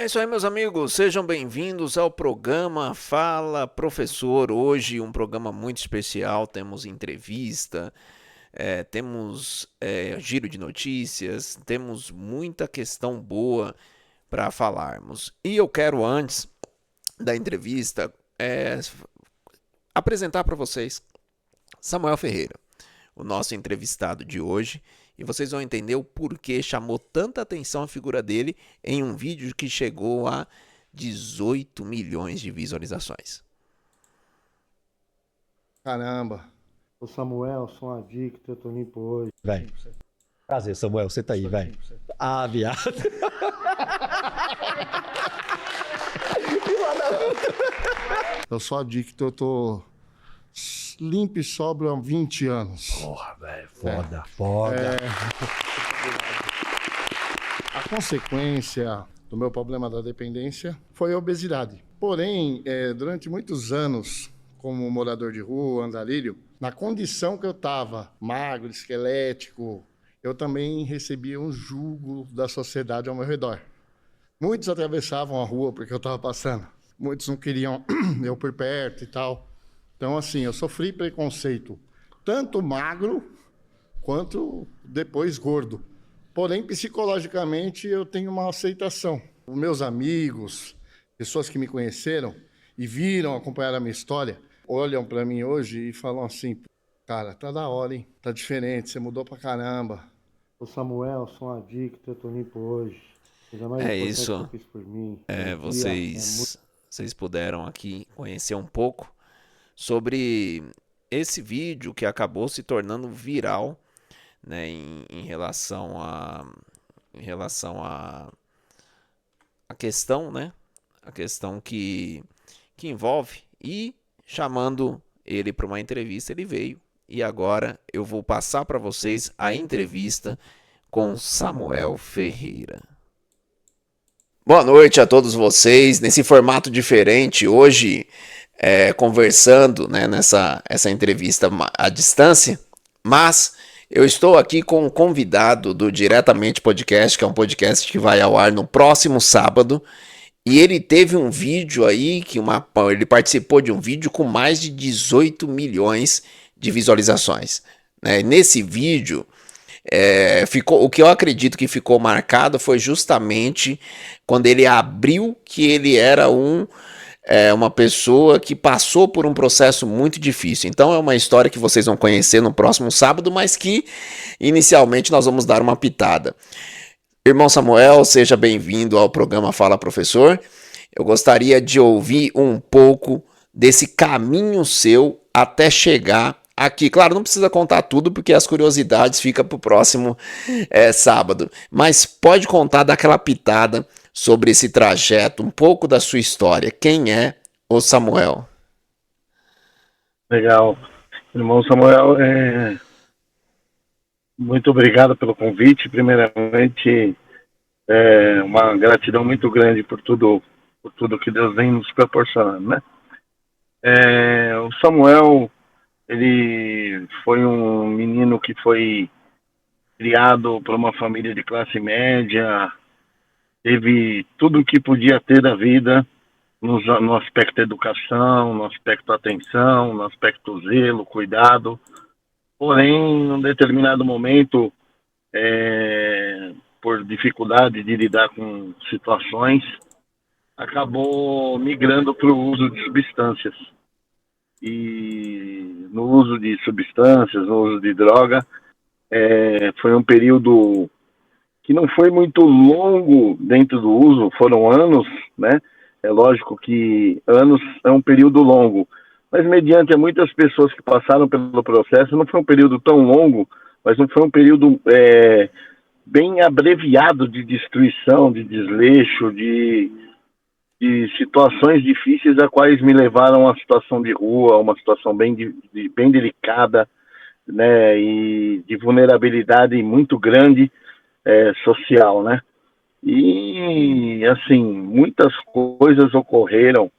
isso aí, meus amigos. Sejam bem-vindos ao programa Fala Professor. Hoje um programa muito especial. Temos entrevista, temos giro de notícias, temos muita questão boa para falarmos. E eu quero, antes da entrevista, apresentar para vocês Samuel Ferreira, o nosso entrevistado de hoje, e vocês vão entender o porquê chamou tanta atenção a figura dele em um vídeo que chegou a 18 milhões de visualizações. Caramba, o Samuel, sou um adicto, eu tô limpo hoje. Vai. Prazer, Samuel, você tá aí, vai. Ah, viado. Eu sou adicto, eu tô limpo e sóbrio há 20 anos. Porra, velho, foda. A consequência do meu problema da dependência foi a obesidade. Porém, durante muitos anos, como morador de rua, andarilho, na condição que eu estava, magro, esquelético, eu também recebia um julgo da sociedade ao meu redor. Muitos atravessavam a rua porque eu estava passando. Muitos não queriam eu por perto e tal. Então, assim, eu sofri preconceito, tanto magro quanto depois gordo. Porém, psicologicamente, eu tenho uma aceitação. Os meus amigos, pessoas que me conheceram e viram, acompanharam a minha história, olham para mim hoje e falam assim: cara, tá da hora, hein? Tá diferente, você mudou pra caramba. O Samuel, sou um adicto, eu tô limpo hoje. É isso. Vocês puderam aqui conhecer um pouco sobre esse vídeo que acabou se tornando viral, né, em relação a questão, né, a questão que envolve, e chamando ele para uma entrevista, ele veio, e agora eu vou passar para vocês a entrevista com Samuel Ferreira. Boa noite a todos vocês, nesse formato diferente, hoje conversando, né, essa entrevista à distância, mas eu estou aqui com um convidado do Diretamente Podcast, que é um podcast que vai ao ar no próximo sábado, e ele teve um vídeo aí, ele participou de um vídeo com mais de 18 milhões de visualizações, né? Nesse vídeo, o que eu acredito que ficou marcado foi justamente quando ele abriu que ele era uma pessoa que passou por um processo muito difícil. Então é uma história que vocês vão conhecer no próximo sábado, mas que inicialmente nós vamos dar uma pitada. Irmão Samuel, seja bem-vindo ao programa Fala Professor. Eu gostaria de ouvir um pouco desse caminho seu até chegar aqui. Claro, não precisa contar tudo, porque as curiosidades ficam para o próximo sábado. Mas pode contar daquela pitada sobre esse trajeto, um pouco da sua história. Quem é o Samuel? Legal. Irmão Samuel, muito obrigado pelo convite. Primeiramente, uma gratidão muito grande por tudo que Deus vem nos proporcionando, né? O Samuel, ele foi um menino que foi criado por uma família de classe média, teve tudo o que podia ter da vida no aspecto educação, no aspecto atenção, no aspecto zelo, cuidado. Porém, em um determinado momento, por dificuldade de lidar com situações, acabou migrando para o uso de substâncias. E no uso de substâncias, no uso de droga, foi um período que não foi muito longo dentro do uso, foram anos, né? É lógico que anos é um período longo, mas mediante a muitas pessoas que passaram pelo processo, não foi um período tão longo, mas não foi um período bem abreviado de destruição, de desleixo, de situações difíceis, a quais me levaram a uma situação de rua, uma situação bem delicada, né, e de vulnerabilidade muito grande social, né? E, assim, muitas coisas ocorreram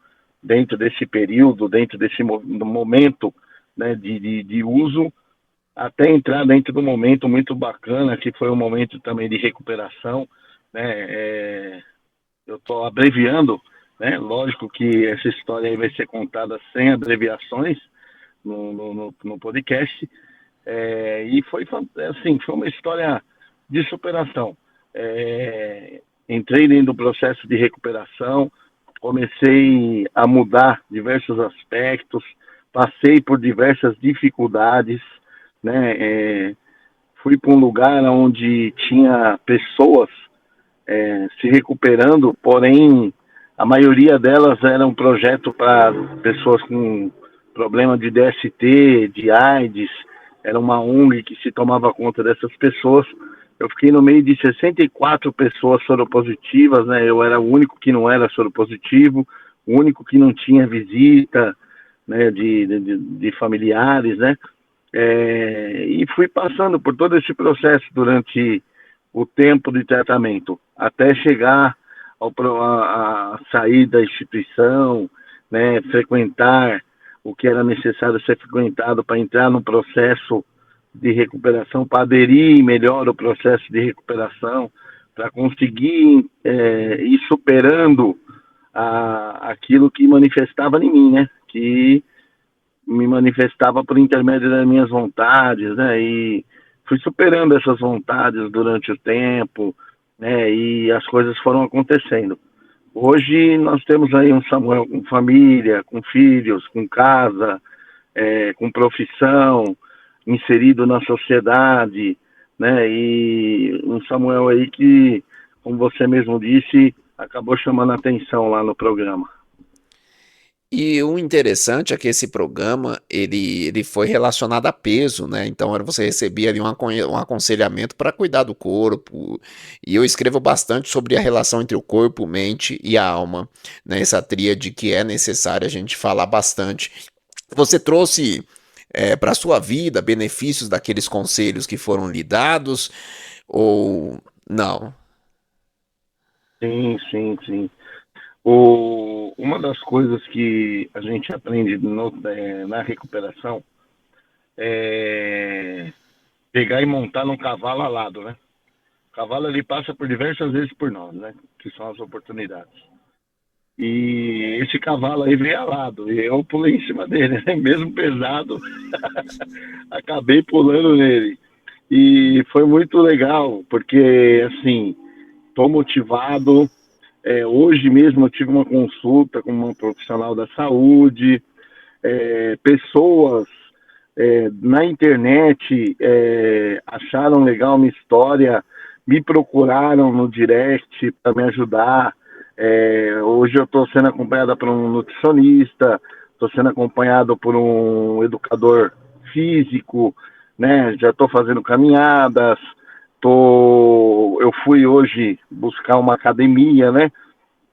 dentro desse período, dentro desse momento, né, de uso, até entrar dentro de um momento muito bacana, que foi um momento também de recuperação, né? Eu só abreviando, né? Lógico que essa história aí vai ser contada sem abreviações no podcast. E foi assim, foi uma história de superação. Entrei dentro do processo de recuperação, comecei a mudar diversos aspectos, passei por diversas dificuldades, né? Fui para um lugar onde tinha pessoas se recuperando, porém a maioria delas era um projeto para pessoas com problema de DST, de AIDS, era uma ONG que se tomava conta dessas pessoas. Eu fiquei no meio de 64 pessoas soropositivas, né? Eu era o único que não era soropositivo, o único que não tinha visita, né, de familiares, né? E fui passando por todo esse processo durante o tempo de tratamento, até chegar a sair da instituição, né, frequentar o que era necessário ser frequentado para entrar no processo de recuperação, para aderir melhor ao processo de recuperação, para conseguir ir superando aquilo que manifestava em mim, né, que me manifestava por intermédio das minhas vontades, né, e fui superando essas vontades durante o tempo, né, e as coisas foram acontecendo. Hoje nós temos aí um Samuel com família, com filhos, com casa, com profissão, inserido na sociedade, né, e um Samuel aí que, como você mesmo disse, acabou chamando a atenção lá no programa. E o interessante é que esse programa, ele foi relacionado a peso, né? Então você recebia ali um aconselhamento para cuidar do corpo. E eu escrevo bastante sobre a relação entre o corpo, mente e a alma, né? Essa tríade que é necessária a gente falar bastante. Você trouxe para a sua vida benefícios daqueles conselhos que foram lhe dados ou não? Sim, sim, sim. Uma das coisas que a gente aprende na recuperação é pegar e montar num cavalo alado, né? O cavalo ele passa por diversas vezes por nós, né? Que são as oportunidades. E esse cavalo aí veio alado, e eu pulei em cima dele, né? Mesmo pesado, acabei pulando nele. E foi muito legal, porque, assim, tô motivado. Hoje mesmo eu tive uma consulta com uma profissional da saúde, pessoas na internet acharam legal minha história, me procuraram no direct para me ajudar. Hoje eu estou sendo acompanhada por um nutricionista, estou sendo acompanhado por um educador físico, né? Já estou fazendo caminhadas, eu fui hoje buscar uma academia, né?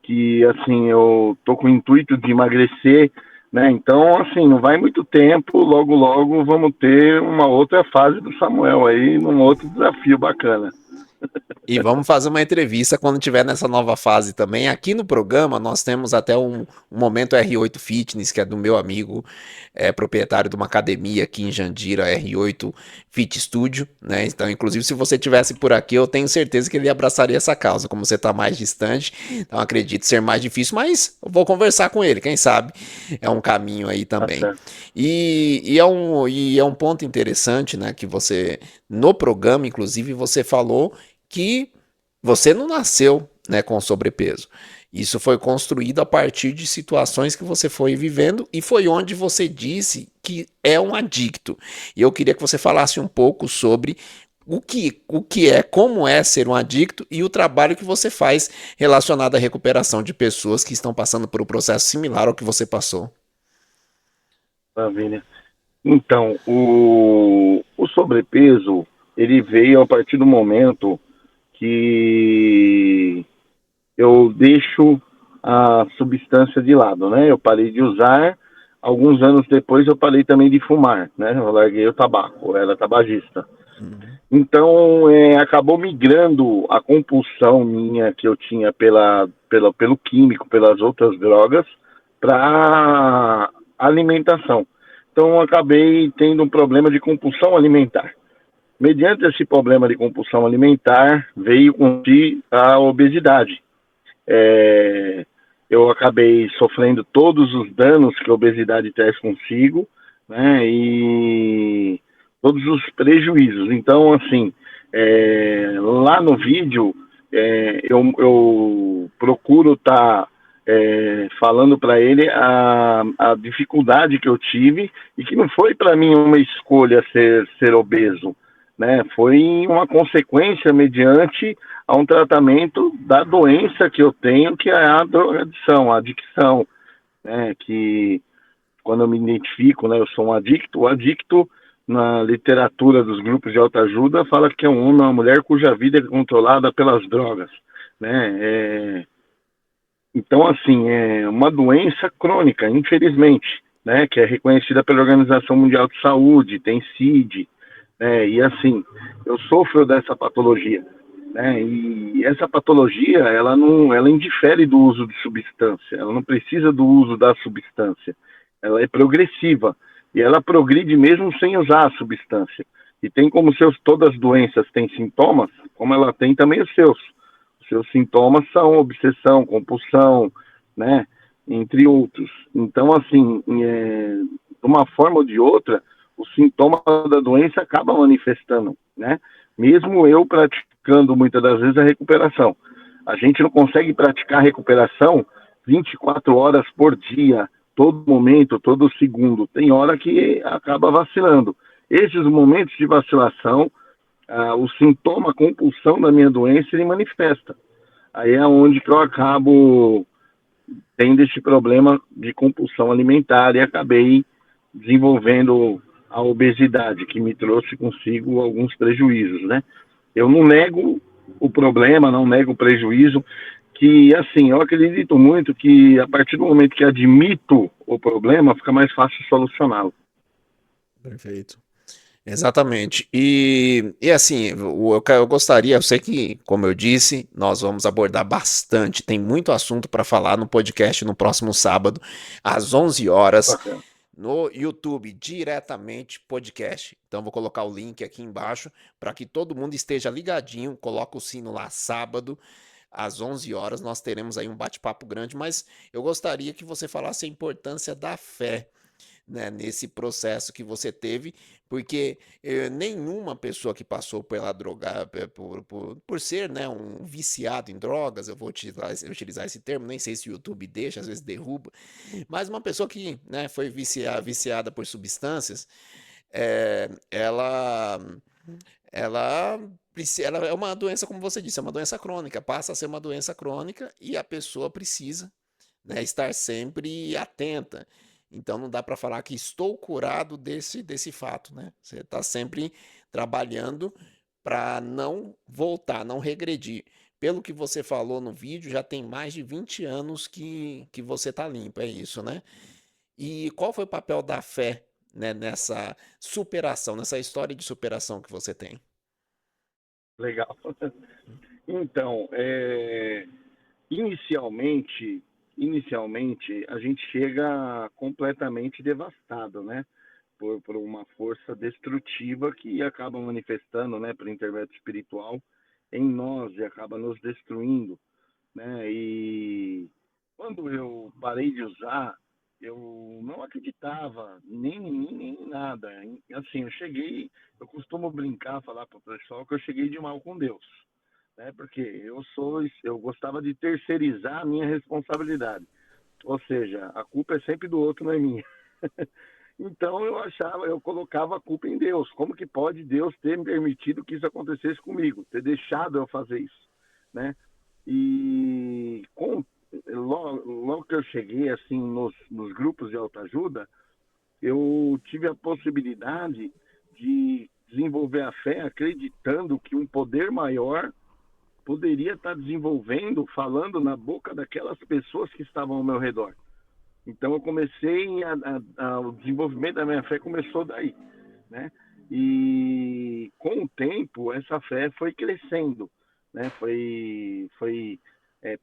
Que assim eu tô com o intuito de emagrecer, né? Então assim não vai muito tempo, logo logo vamos ter uma outra fase do Samuel aí, num outro desafio bacana. E vamos fazer uma entrevista quando tiver nessa nova fase também. Aqui no programa nós temos até um momento R8 Fitness, que é do meu amigo, proprietário de uma academia aqui em Jandira, R8 Fit Studio, né? Então, inclusive, se você tivesse por aqui, eu tenho certeza que ele abraçaria essa causa. Como você está mais distante, então acredito ser mais difícil, mas eu vou conversar com ele, quem sabe é um caminho aí também. E é um ponto interessante, né? Que você, no programa, inclusive, você falou que você não nasceu, né, com sobrepeso. Isso foi construído a partir de situações que você foi vivendo e foi onde você disse que é um adicto. E eu queria que você falasse um pouco sobre o que é, como é ser um adicto e o trabalho que você faz relacionado à recuperação de pessoas que estão passando por um processo similar ao que você passou. Maravilha. Então, o sobrepeso, ele veio a partir do momento que eu deixo a substância de lado, né? Eu parei de usar, alguns anos depois eu parei também de fumar, né? Eu larguei o tabaco, eu era tabagista. Então, acabou migrando a compulsão minha que eu tinha pelo químico, pelas outras drogas, para alimentação. Então, eu acabei tendo um problema de compulsão alimentar. Mediante esse problema de compulsão alimentar, veio com si a obesidade. Eu acabei sofrendo todos os danos que a obesidade traz consigo, né? E todos os prejuízos. Então, assim, lá no vídeo, eu procuro estar falando para ele a dificuldade que eu tive e que não foi para mim uma escolha ser obeso, né? Foi uma consequência mediante a um tratamento da doença que eu tenho, que é a drogadição, a adicção, né? Que quando eu me identifico, né, eu sou um adicto. O adicto, na literatura dos grupos de autoajuda, fala que é um homem ou uma mulher cuja vida é controlada pelas drogas, né? Então, assim, é uma doença crônica, infelizmente, né, que é reconhecida pela Organização Mundial de Saúde, tem CID, né, e assim, eu sofro dessa patologia, né, e essa patologia, ela indifere do uso de substância, ela não precisa do uso da substância, ela é progressiva, e ela progride mesmo sem usar a substância, e tem como todas as doenças têm sintomas, como ela tem também os seus. Seus sintomas são obsessão, compulsão, né? Entre outros. Então, assim, de uma forma ou de outra, o sintoma da doença acaba manifestando, né? Mesmo eu praticando muitas das vezes a recuperação. A gente não consegue praticar a recuperação 24 horas por dia, todo momento, todo segundo. Tem hora que acaba vacilando. Esses momentos de vacilação, o sintoma, a compulsão da minha doença, ele manifesta. Aí é onde que eu acabo tendo esse problema de compulsão alimentar e acabei desenvolvendo a obesidade, que me trouxe consigo alguns prejuízos, né? Eu não nego o problema, não nego o prejuízo, que, assim, eu acredito muito que a partir do momento que admito o problema, fica mais fácil solucioná-lo. Perfeito. Exatamente. E assim, eu gostaria, eu sei que, como eu disse, nós vamos abordar bastante, tem muito assunto para falar no podcast no próximo sábado, às 11 horas, Bacana. no YouTube, diretamente podcast. Então vou colocar o link aqui embaixo para que todo mundo esteja ligadinho, coloca o sino lá sábado, às 11 horas, nós teremos aí um bate-papo grande, mas eu gostaria que você falasse a importância da fé, né, nesse processo que você teve, porque nenhuma pessoa que passou pela droga, por ser, né, um viciado em drogas, eu vou utilizar esse termo, nem sei se o YouTube deixa, às vezes derruba, mas uma pessoa que, né, foi viciada por substâncias, ela, ela é uma doença, como você disse, é uma doença crônica, passa a ser uma doença crônica e a pessoa precisa, né, estar sempre atenta. Então não dá para falar que estou curado desse fato, né? Você está sempre trabalhando para não voltar, não regredir. Pelo que você falou no vídeo, já tem mais de 20 anos que você está limpo, é isso, né? E qual foi o papel da fé, né, nessa superação, nessa história de superação que você tem? Legal. Então, inicialmente, a gente chega completamente devastado, né? Por uma força destrutiva que acaba manifestando, né, por intermédio espiritual, em nós e acaba nos destruindo, né? E quando eu parei de usar, eu não acreditava nem em mim, nem em nada. Assim, eu costumo brincar, falar para o pessoal que eu cheguei de mal com Deus, né? Porque eu gostava de terceirizar a minha responsabilidade. Ou seja, a culpa é sempre do outro, não é minha. Então eu colocava a culpa em Deus. Como que pode Deus ter me permitido que isso acontecesse comigo, ter deixado eu fazer isso, né? E logo que eu cheguei assim nos grupos de autoajuda, eu tive a possibilidade de desenvolver a fé, acreditando que um poder maior poderia estar desenvolvendo, falando na boca daquelas pessoas que estavam ao meu redor. Então eu comecei o desenvolvimento da minha fé começou daí, né? E com o tempo essa fé foi crescendo, né? Foi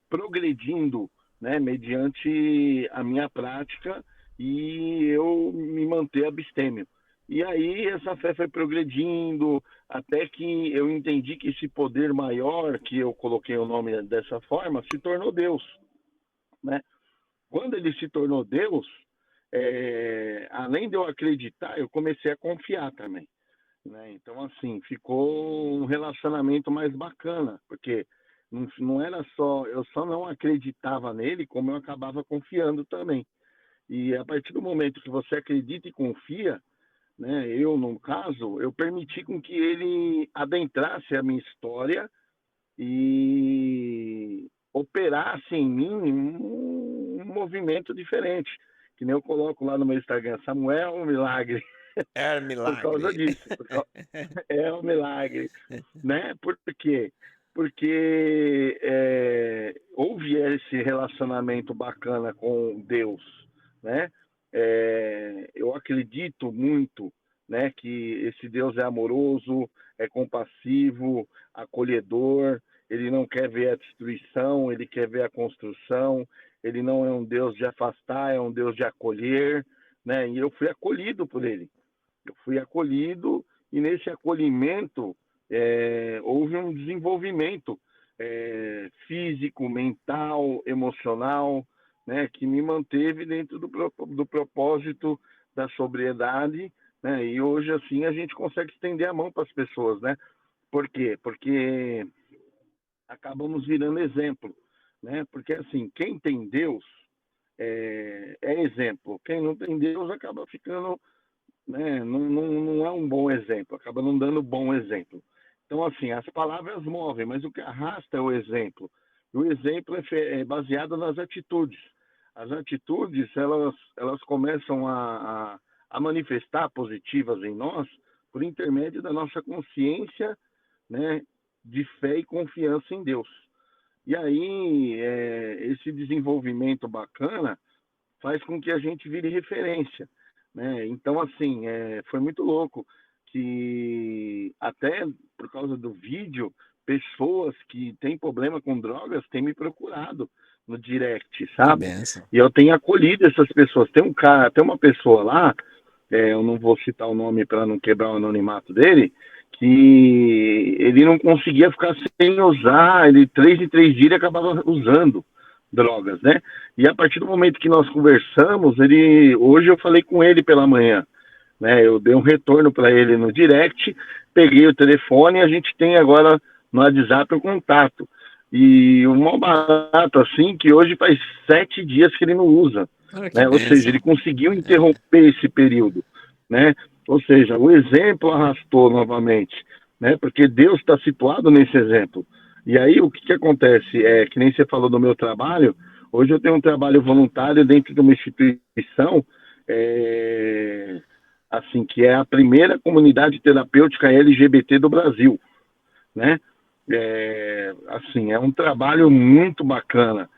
progredindo, né? Mediante a minha prática e eu me manter abstêmio. E aí essa fé foi progredindo, até que eu entendi que esse poder maior, que eu coloquei o nome dessa forma, se tornou Deus, né? Quando ele se tornou Deus, além de eu acreditar, eu comecei a confiar também, né? Então, assim, ficou um relacionamento mais bacana, porque não era só, eu só não acreditava nele, como eu acabava confiando também. E a partir do momento que você acredita e confia, né, eu, no caso, eu permiti com que ele adentrasse a minha história e operasse em mim um movimento diferente. Que nem eu coloco lá no meu Instagram, Samuel Milagre, É por causa milagre. disso. É um milagre, né? Por quê? Porque houve esse relacionamento bacana com Deus, né? Eu acredito muito, né, que esse Deus é amoroso, é compassivo, acolhedor, ele não quer ver a destruição, ele quer ver a construção, ele não é um Deus de afastar, é um Deus de acolher, né? E eu fui acolhido por ele. Eu fui acolhido e nesse acolhimento houve um desenvolvimento físico, mental, emocional, né, que me manteve dentro do propósito da sobriedade, né? E hoje assim a gente consegue estender a mão para as pessoas, né? Por quê? Porque acabamos virando exemplo, né? Porque assim, quem tem Deus é exemplo, quem não tem Deus acaba ficando, né, não é um bom exemplo, acaba não dando bom exemplo. Então, assim, as palavras movem, mas o que arrasta é o exemplo. E o exemplo é baseado nas atitudes. As atitudes, elas começam a manifestar positivas em nós por intermédio da nossa consciência, né, de fé e confiança em Deus. E aí, esse desenvolvimento bacana faz com que a gente vire referência, né? Então, assim, foi muito louco que até por causa do vídeo, pessoas que têm problema com drogas têm me procurado no direct, Que sabe? benção. E eu tenho acolhido essas pessoas. Tem uma pessoa lá, eu não vou citar o nome para não quebrar o anonimato dele, que ele não conseguia ficar sem usar, ele 3 em 3 dias ele acabava usando drogas, né? E a partir do momento que nós conversamos, hoje eu falei com ele pela manhã, né? Eu dei um retorno para ele no direct, peguei o telefone e a gente tem agora no WhatsApp o contato. E o maior barato assim que hoje faz 7 dias que ele não usa, Olha que né? Ou seja, ele benção. conseguiu interromper esse período, né? Ou seja, o exemplo arrastou novamente, né? Porque Deus está situado nesse exemplo. E aí o que acontece? Que nem você falou do meu trabalho, hoje eu tenho um trabalho voluntário dentro de uma instituição, assim, que é a primeira comunidade terapêutica LGBT do Brasil, né? Assim, é um trabalho muito bacana.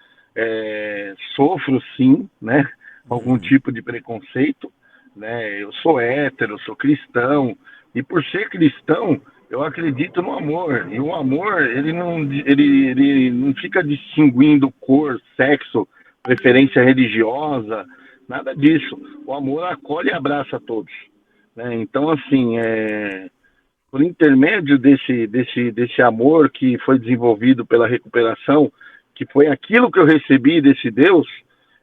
Sofro sim, né? Algum tipo de preconceito, né? Eu sou hétero, sou cristão, e por ser cristão, eu acredito no amor. E o amor, ele não fica distinguindo cor, sexo, preferência religiosa, nada disso. O amor acolhe e abraça todos, né? Então, assim, por intermédio desse amor que foi desenvolvido pela recuperação, que foi aquilo que eu recebi desse Deus,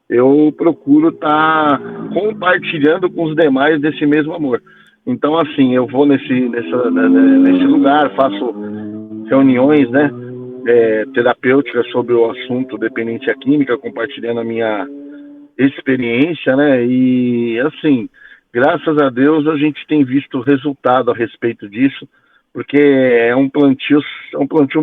eu procuro estar compartilhando com os demais desse mesmo amor. Então, assim, eu vou nesse lugar, faço reuniões, né, terapêuticas sobre o assunto dependência química, compartilhando a minha experiência, né, e assim, graças a Deus a gente tem visto resultado a respeito disso, porque é um plantio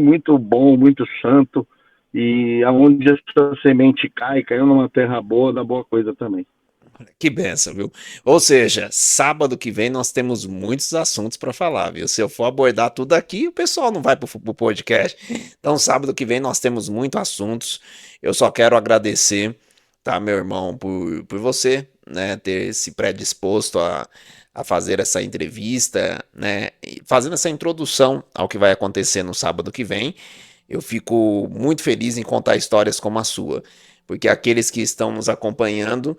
muito bom, muito santo, e aonde essa semente caiu numa terra boa, dá boa coisa também. Que benção, viu? Ou seja, sábado que vem nós temos muitos assuntos para falar, viu? Se eu for abordar tudo aqui, o pessoal não vai pro podcast. Então, sábado que vem nós temos muitos assuntos. Eu só quero agradecer, tá, meu irmão, por você, né, ter se predisposto a fazer essa entrevista, né, e fazendo essa introdução ao que vai acontecer no sábado que vem. Eu fico muito feliz em contar histórias como a sua, porque aqueles que estão nos acompanhando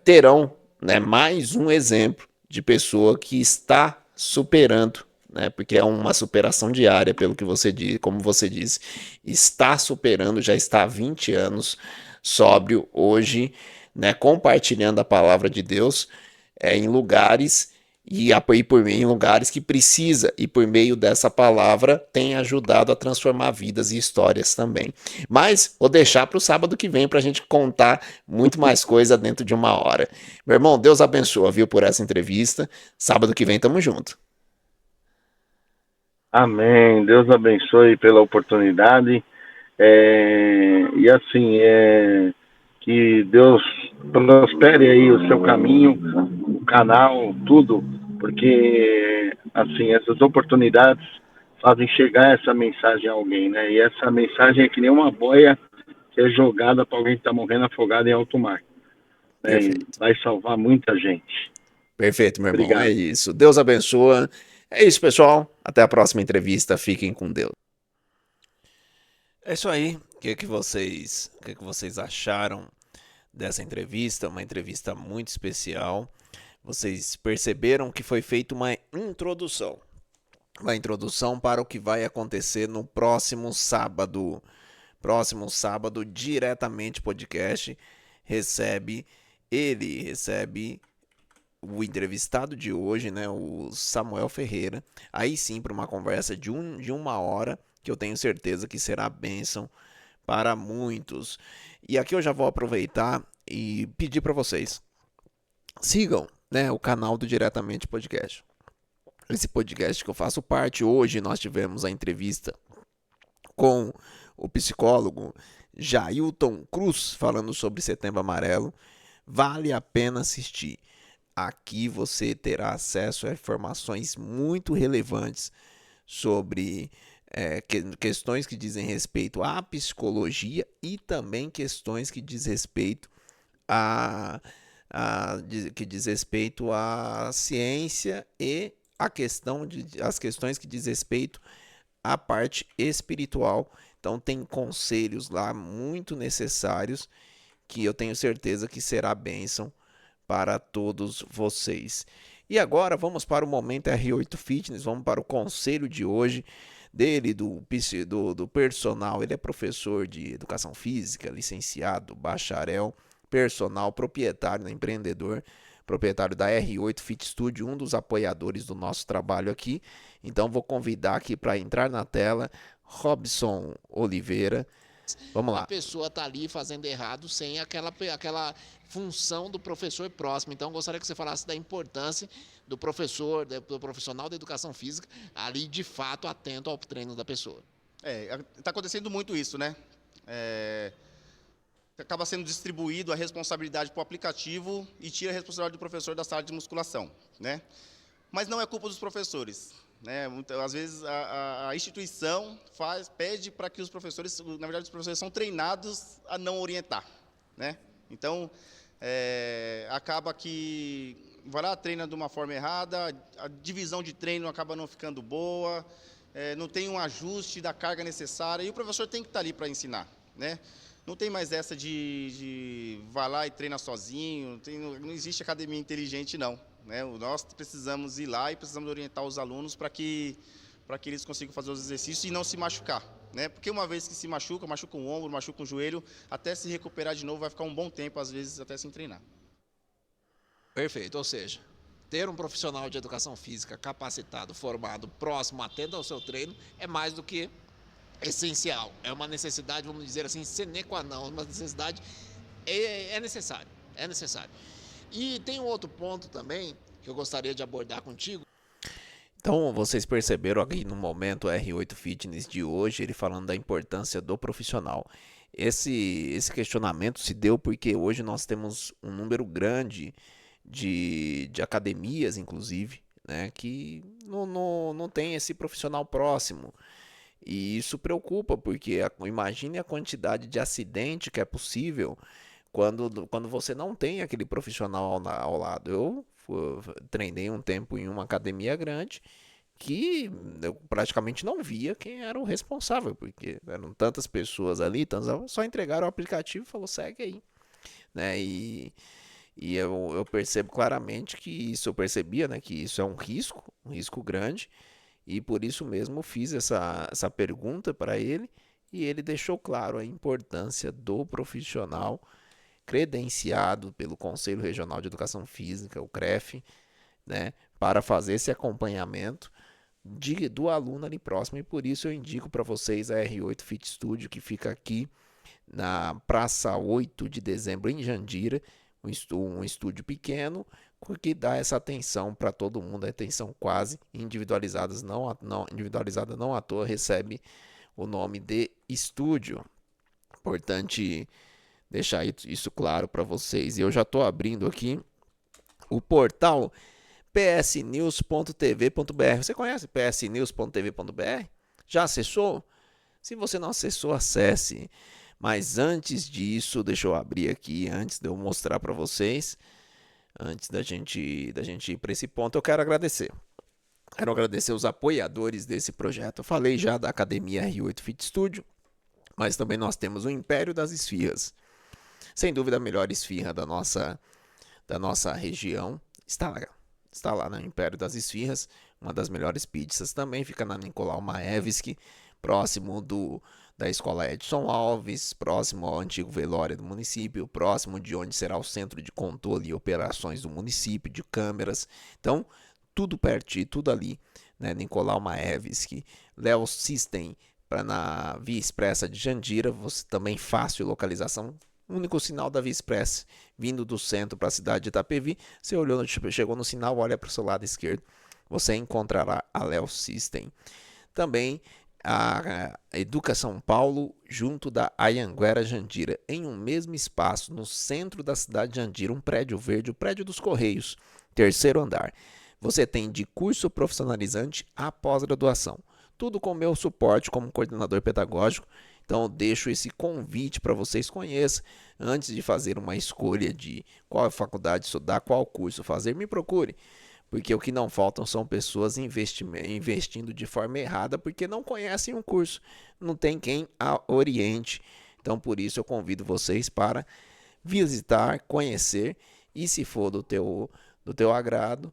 terão, né, mais um exemplo de pessoa que está superando, né? Porque é uma superação diária, pelo que você diz, como você disse, está superando, já está há 20 anos sóbrio hoje, né? Compartilhando a palavra de Deus em lugares em lugares que precisa, e por meio dessa palavra tem ajudado a transformar vidas e histórias também. Mas vou deixar para o sábado que vem para a gente contar muito mais coisa dentro de uma hora. Meu irmão, Deus abençoa, viu, por essa entrevista. Sábado que vem tamo junto. Amém. Deus abençoe pela oportunidade. E assim, que Deus prospere aí o seu caminho, o canal, tudo, porque assim, essas oportunidades fazem chegar essa mensagem a alguém, né? E essa mensagem é que nem uma boia que é jogada para alguém que está morrendo afogado em alto mar, né? E Perfeito. vai salvar muita gente. Perfeito, meu irmão. É Obrigado. isso. Deus abençoa. É isso, pessoal. Até a próxima entrevista. Fiquem com Deus. É isso aí. O que vocês acharam dessa entrevista? Uma entrevista muito especial. Vocês perceberam que foi feita uma introdução. Uma introdução para o que vai acontecer no próximo sábado. Próximo sábado, diretamente podcast recebe o entrevistado de hoje, né, o Samuel Ferreira. Aí sim, para uma conversa de uma hora, que eu tenho certeza que será bênção para muitos. E aqui eu já vou aproveitar e pedir para vocês, sigam, né, o canal do Diretamente Podcast. Esse podcast que eu faço parte. Hoje nós tivemos a entrevista com o psicólogo Jailton Cruz, falando sobre Setembro Amarelo. Vale a pena assistir. Aqui você terá acesso a informações muito relevantes sobre questões que dizem respeito à psicologia e também questões que diz respeito que diz respeito à ciência e as questões que diz respeito à parte espiritual. Então tem conselhos lá muito necessários que eu tenho certeza que será bênção para todos vocês. E agora vamos para o momento R8 Fitness, vamos para o conselho de hoje dele, do personal. Ele é professor de educação física, licenciado, bacharel, personal, proprietário, empreendedor, proprietário da R8 Fit Studio, um dos apoiadores do nosso trabalho aqui. Então vou convidar aqui para entrar na tela Robson Oliveira. Vamos lá. A pessoa está ali fazendo errado sem aquela função do professor próximo. Então, eu gostaria que você falasse da importância do professor, do profissional da educação física, ali de fato atento ao treino da pessoa. Está acontecendo muito isso, né? Acaba sendo distribuído a responsabilidade para o aplicativo e tira a responsabilidade do professor da sala de musculação, né? Mas não é culpa dos professores, né? Às vezes a instituição pede para que os professores, na verdade os professores são treinados a não orientar, né? Então acaba que vai lá, treina de uma forma errada, a divisão de treino acaba não ficando boa, não tem um ajuste da carga necessária e o professor tem que estar ali para ensinar, né? Não tem mais essa de vai lá e treina sozinho, não existe academia inteligente não, né? Nós precisamos ir lá e precisamos orientar os alunos para que eles consigam fazer os exercícios e não se machucar, né? Porque uma vez que se machuca o ombro, machuca o joelho, até se recuperar de novo vai ficar um bom tempo, às vezes até sem treinar. Perfeito, ou seja, ter um profissional de educação física capacitado, formado, próximo, atento ao seu treino, é mais do que essencial. É uma necessidade, vamos dizer assim, sine qua non, uma necessidade, é necessário. E tem um outro ponto também que eu gostaria de abordar contigo. Então, vocês perceberam aqui no momento R8 Fitness de hoje, ele falando da importância do profissional. Esse questionamento se deu porque hoje nós temos um número grande de academias, inclusive, né, que não tem esse profissional próximo. E isso preocupa, porque imagine a quantidade de acidente que é possível quando você não tem aquele profissional ao lado. Eu treinei um tempo em uma academia grande que eu praticamente não via quem era o responsável, porque eram tantas pessoas ali, só entregaram o aplicativo e falou, segue aí, né? E eu percebo claramente que isso, eu percebia, né, que isso é um risco grande. E por isso mesmo fiz essa pergunta para ele e ele deixou claro a importância do profissional credenciado pelo Conselho Regional de Educação Física, o CREF, né, para fazer esse acompanhamento do aluno ali próximo. E por isso eu indico para vocês a R8 Fit Studio, que fica aqui na Praça 8 de Dezembro, em Jandira, um estúdio pequeno, que dá essa atenção para todo mundo, atenção quase individualizada, não à toa recebe o nome de estúdio. Importante deixar isso claro para vocês. E eu já estou abrindo aqui o portal psnews.tv.br. Você conhece psnews.tv.br? Já acessou? Se você não acessou, acesse. Mas antes disso, deixa eu abrir aqui, antes de eu mostrar para vocês, antes da gente ir para esse ponto, eu quero agradecer. Quero agradecer os apoiadores desse projeto. Eu falei já da Academia R8 Fit Studio, mas também nós temos o Império das Esfirras. Sem dúvida a melhor esfirra da nossa região está lá no Império das Esfirras. Uma das melhores pizzas também fica na Nicolau Maevski, próximo da Escola Edson Alves, próximo ao antigo velório do município, próximo de onde será o centro de controle e operações do município, de câmeras. Então, tudo pertinho, tudo ali, né? Nicolau Maevski, Léo System, na Via Expressa de Jandira, você também fácil localização. O único sinal da Via Express vindo do centro para a cidade de Itapevi. Você olhou, chegou no sinal, olha para o seu lado esquerdo, você encontrará a Léo System. Também a Educa São Paulo, junto da Anhanguera Jandira, em um mesmo espaço, no centro da cidade de Jandira, um prédio verde, o prédio dos Correios, 3º andar. Você tem de curso profissionalizante a pós-graduação. Tudo com o meu suporte como coordenador pedagógico. Então eu deixo esse convite para vocês conheçam. Antes de fazer uma escolha de qual faculdade estudar, qual curso fazer, me procure. Porque o que não faltam são pessoas investindo de forma errada porque não conhecem um curso, não tem quem a oriente. Então por isso eu convido vocês para visitar, conhecer e, se for do teu agrado,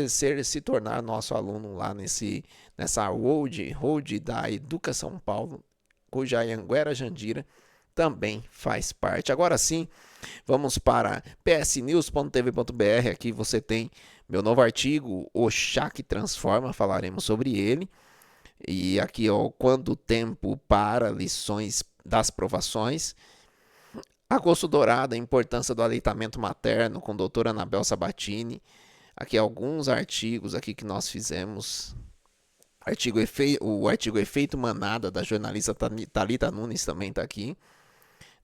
se tornar nosso aluno lá nessa road da Educa São Paulo, cuja Anhanguera Jandira também faz parte. Agora sim, vamos para psnews.tv.br. Aqui você tem meu novo artigo, O Chá que Transforma, falaremos sobre ele. E aqui, ó, quando o tempo para, lições das provações. Agosto Dourado, a importância do aleitamento materno, com a doutora Anabel Sabatini. Aqui alguns artigos aqui que nós fizemos. O artigo Efeito Manada, da jornalista Thalita Nunes, também está aqui.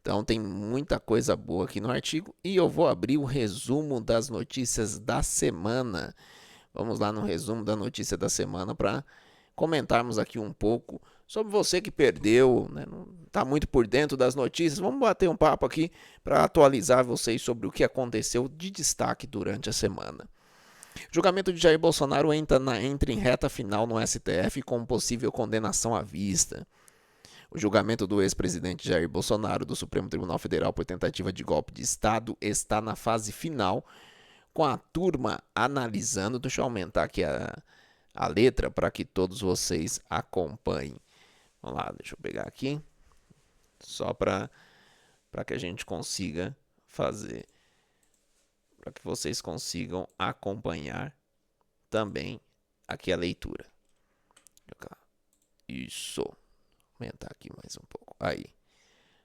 Então tem muita coisa boa aqui no artigo. E eu vou abrir o resumo das notícias da semana. Vamos lá no resumo da notícia da semana para comentarmos aqui um pouco sobre você que perdeu, né? Não está muito por dentro das notícias. Vamos bater um papo aqui para atualizar vocês sobre o que aconteceu de destaque durante a semana. O julgamento de Jair Bolsonaro entra em reta final no STF com possível condenação à vista. O julgamento do ex-presidente Jair Bolsonaro do Supremo Tribunal Federal por tentativa de golpe de Estado está na fase final, com a turma analisando. Deixa eu aumentar aqui a letra para que todos vocês acompanhem. Vamos lá, deixa eu pegar aqui, só para que a gente consiga fazer, para que vocês consigam acompanhar também aqui a leitura. Isso. Aumentar aqui mais um pouco. Aí.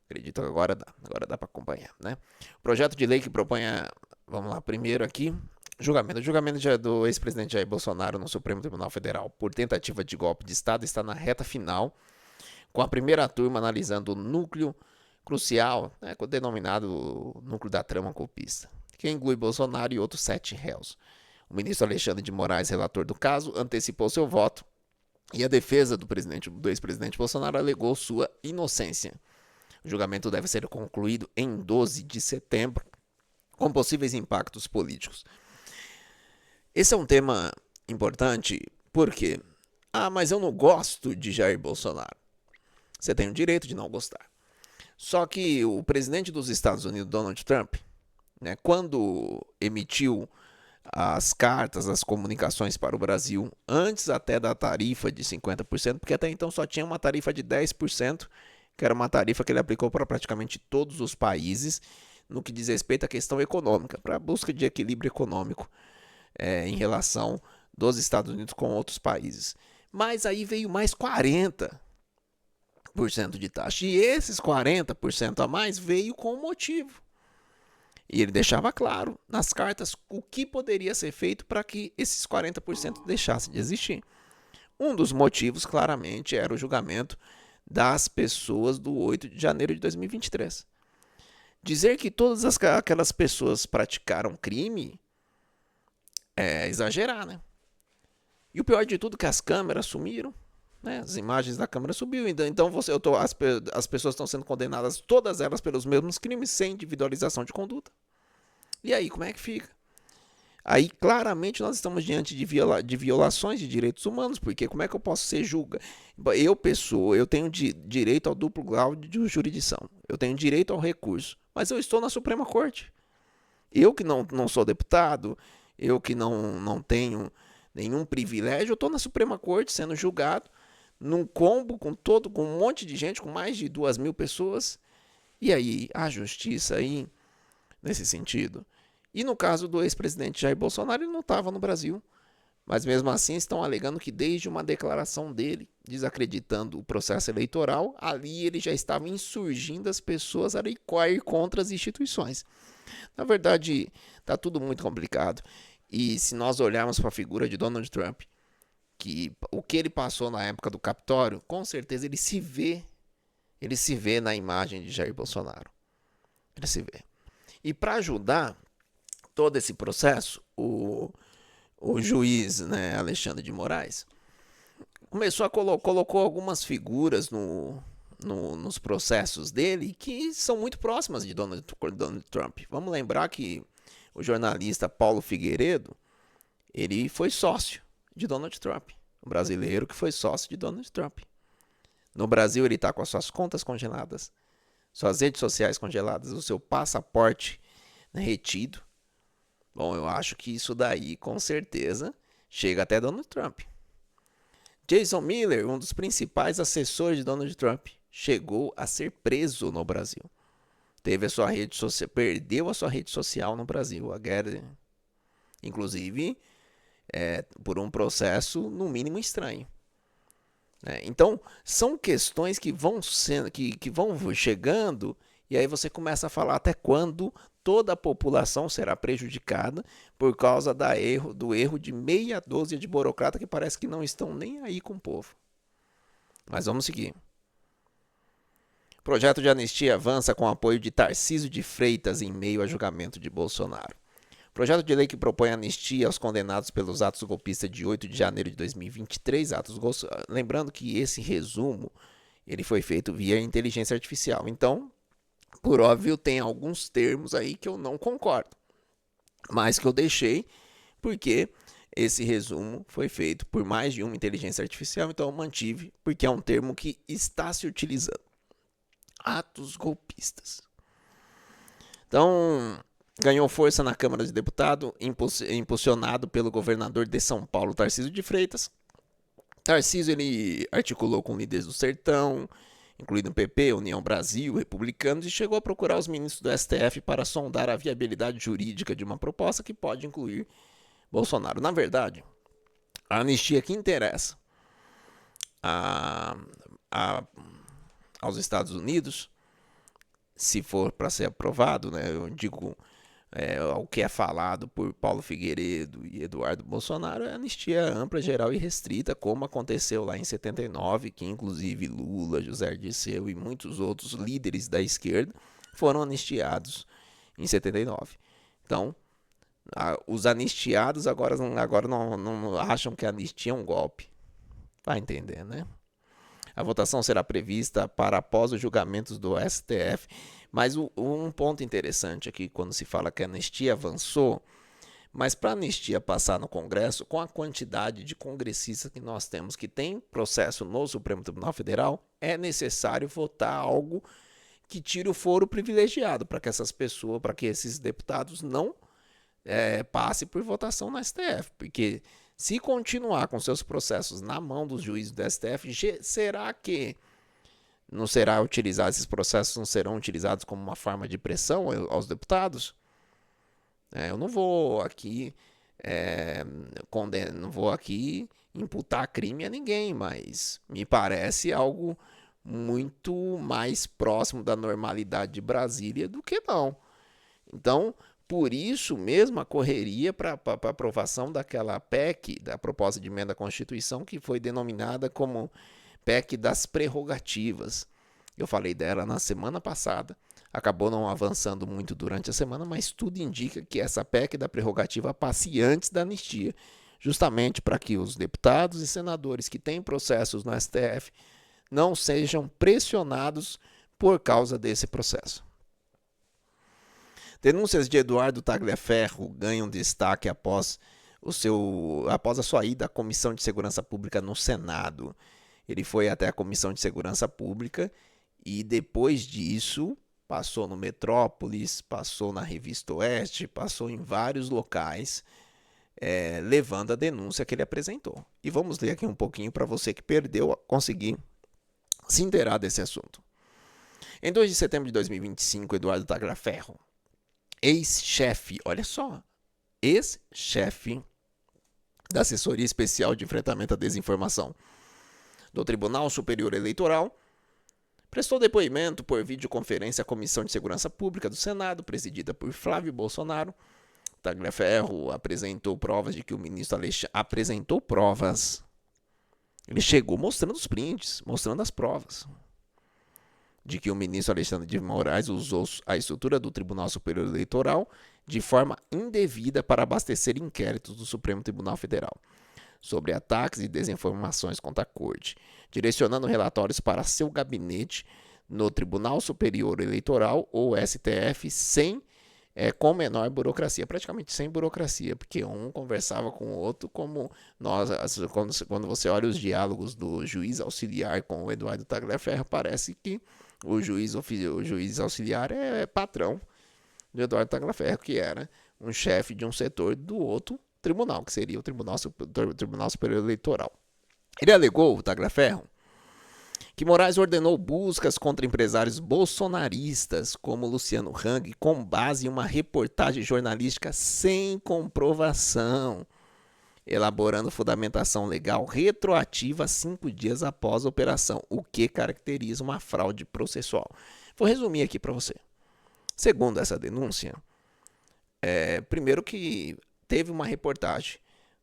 Acredito que agora dá para acompanhar, né? O projeto de lei que propõe vamos lá, primeiro aqui, julgamento do ex-presidente Jair Bolsonaro no Supremo Tribunal Federal por tentativa de golpe de Estado está na reta final, com a primeira turma analisando o núcleo crucial, né, denominado núcleo da trama golpista, que inclui Bolsonaro e outros 7 réus. O ministro Alexandre de Moraes, relator do caso, antecipou seu voto e a defesa do ex-presidente Bolsonaro alegou sua inocência. O julgamento deve ser concluído em 12 de setembro, com possíveis impactos políticos. Esse é um tema importante, porque mas eu não gosto de Jair Bolsonaro. Você tem o direito de não gostar. Só que o presidente dos Estados Unidos, Donald Trump, né, quando emitiu as cartas, as comunicações para o Brasil, antes até da tarifa de 50%, porque até então só tinha uma tarifa de 10%, que era uma tarifa que ele aplicou para praticamente todos os países, no que diz respeito à questão econômica, para a busca de equilíbrio econômico em relação dos Estados Unidos com outros países. Mas aí veio mais 40% de taxa, e esses 40% a mais veio com um motivo. E ele deixava claro nas cartas o que poderia ser feito para que esses 40% deixassem de existir. Um dos motivos, claramente, era o julgamento das pessoas do 8 de janeiro de 2023. Dizer que todas aquelas pessoas praticaram crime é exagerar, né? E o pior de tudo é que as câmeras sumiram, né? As imagens da câmera subiu, então as pessoas estão sendo condenadas, todas elas, pelos mesmos crimes, sem individualização de conduta. E aí, como é que fica? Aí, claramente, nós estamos diante de violações de direitos humanos, porque como é que eu posso ser julgado? Eu tenho direito ao duplo grau de jurisdição, eu tenho direito ao recurso, mas eu estou na Suprema Corte. Eu que não sou deputado, eu que não tenho nenhum privilégio, eu estou na Suprema Corte sendo julgado, num combo com um monte de gente, com mais de 2.000 pessoas. E aí, a justiça aí, nesse sentido. E no caso do ex-presidente Jair Bolsonaro, ele não estava no Brasil. Mas mesmo assim estão alegando que desde uma declaração dele, desacreditando o processo eleitoral, ali ele já estava insurgindo as pessoas a ir contra as instituições. Na verdade, está tudo muito complicado. E se nós olharmos para a figura de Donald Trump, que o que ele passou na época do Capitólio, com certeza ele se vê na imagem de Jair Bolsonaro. Ele se vê. E para ajudar todo esse processo, o juiz, né, Alexandre de Moraes colocou algumas figuras nos processos dele que são muito próximas de Donald Trump. Vamos lembrar que o jornalista Paulo Figueiredo, ele foi sócio de Donald Trump, um brasileiro que foi sócio de Donald Trump. No Brasil ele está com as suas contas congeladas, suas redes sociais congeladas, o seu passaporte, né, retido. Bom, eu acho que isso daí, com certeza, chega até Donald Trump. Jason Miller, um dos principais assessores de Donald Trump, chegou a ser preso no Brasil. Perdeu a sua rede social no Brasil, inclusive por um processo no mínimo estranho. Então, são questões que vão chegando, e aí você começa a falar até quando toda a população será prejudicada por causa do erro de meia dúzia de burocratas que parece que não estão nem aí com o povo. Mas vamos seguir. Projeto de anistia avança com apoio de Tarcísio de Freitas em meio a julgamento de Bolsonaro. Projeto de lei que propõe anistia aos condenados pelos atos golpistas de 8 de janeiro de 2023. Lembrando que esse resumo ele foi feito via inteligência artificial. Então, por óbvio, tem alguns termos aí que eu não concordo, mas que eu deixei porque esse resumo foi feito por mais de uma inteligência artificial, então eu mantive, porque é um termo que está se utilizando. Atos golpistas. Então, ganhou força na Câmara de Deputados, impulsionado pelo governador de São Paulo, Tarcísio de Freitas. Tarcísio ele articulou com líderes do Sertão, incluindo o PP, União Brasil, Republicanos, e chegou a procurar os ministros do STF para sondar a viabilidade jurídica de uma proposta que pode incluir Bolsonaro. Na verdade, a anistia que interessa aos Estados Unidos, se for para ser aprovado, né, eu digo o que é falado por Paulo Figueiredo e Eduardo Bolsonaro, é anistia ampla, geral e restrita, como aconteceu lá em 79, que inclusive Lula, José Dirceu e muitos outros líderes da esquerda foram anistiados em 79. Então, os anistiados agora não acham que a anistia é um golpe. Vai entender, né? A votação será prevista para após os julgamentos do STF. Mas um ponto interessante aqui, quando se fala que a anistia avançou, mas para a anistia passar no Congresso, com a quantidade de congressistas que nós temos que tem processo no Supremo Tribunal Federal, é necessário votar algo que tire o foro privilegiado para que essas pessoas, para que esses deputados não passe por votação no STF, porque se continuar com seus processos na mão dos juízes do STF, será que não será utilizado, esses processos não serão utilizados como uma forma de pressão aos deputados? Eu não vou aqui não vou aqui imputar crime a ninguém, mas me parece algo muito mais próximo da normalidade de Brasília do que não. Então, por isso mesmo, a correria para a aprovação daquela PEC, da proposta de emenda à Constituição, que foi denominada como PEC das prerrogativas. Eu falei dela na semana passada, acabou não avançando muito durante a semana, mas tudo indica que essa PEC da prerrogativa passe antes da anistia, justamente para que os deputados e senadores que têm processos no STF não sejam pressionados por causa desse processo. Denúncias de Eduardo Tagliaferro ganham destaque após a sua ida à Comissão de Segurança Pública no Senado. Ele foi até a Comissão de Segurança Pública e depois disso passou no Metrópolis, passou na Revista Oeste, passou em vários locais, levando a denúncia que ele apresentou. E vamos ler aqui um pouquinho para você que perdeu conseguir se inteirar desse assunto. Em 2 de setembro de 2025, Eduardo Tagliaferro, ex-chefe, olha só, ex-chefe da Assessoria Especial de Enfrentamento à Desinformação do Tribunal Superior Eleitoral, prestou depoimento por videoconferência à Comissão de Segurança Pública do Senado, presidida por Flávio Bolsonaro. Tagliaferro apresentou provas de que o ministro Alexandre... Apresentou provas. Ele chegou mostrando os prints, mostrando as provas de que o ministro Alexandre de Moraes usou a estrutura do Tribunal Superior Eleitoral de forma indevida para abastecer inquéritos do Supremo Tribunal Federal sobre ataques e desinformações contra a Corte, direcionando relatórios para seu gabinete no Tribunal Superior Eleitoral, ou STF, com menor burocracia, praticamente sem burocracia, porque um conversava com o outro como nós, quando você olha os diálogos do juiz auxiliar com o Eduardo Tagliaferro, parece que o juiz auxiliar é patrão do Eduardo Tagliaferro, que era um chefe de um setor do outro tribunal, que seria o Tribunal Superior Eleitoral. Ele alegou, o Tagliaferro, que Moraes ordenou buscas contra empresários bolsonaristas como Luciano Hang com base em uma reportagem jornalística sem comprovação, elaborando fundamentação legal retroativa 5 dias após a operação, o que caracteriza uma fraude processual. Vou resumir aqui para você. Segundo essa denúncia, primeiro que teve uma reportagem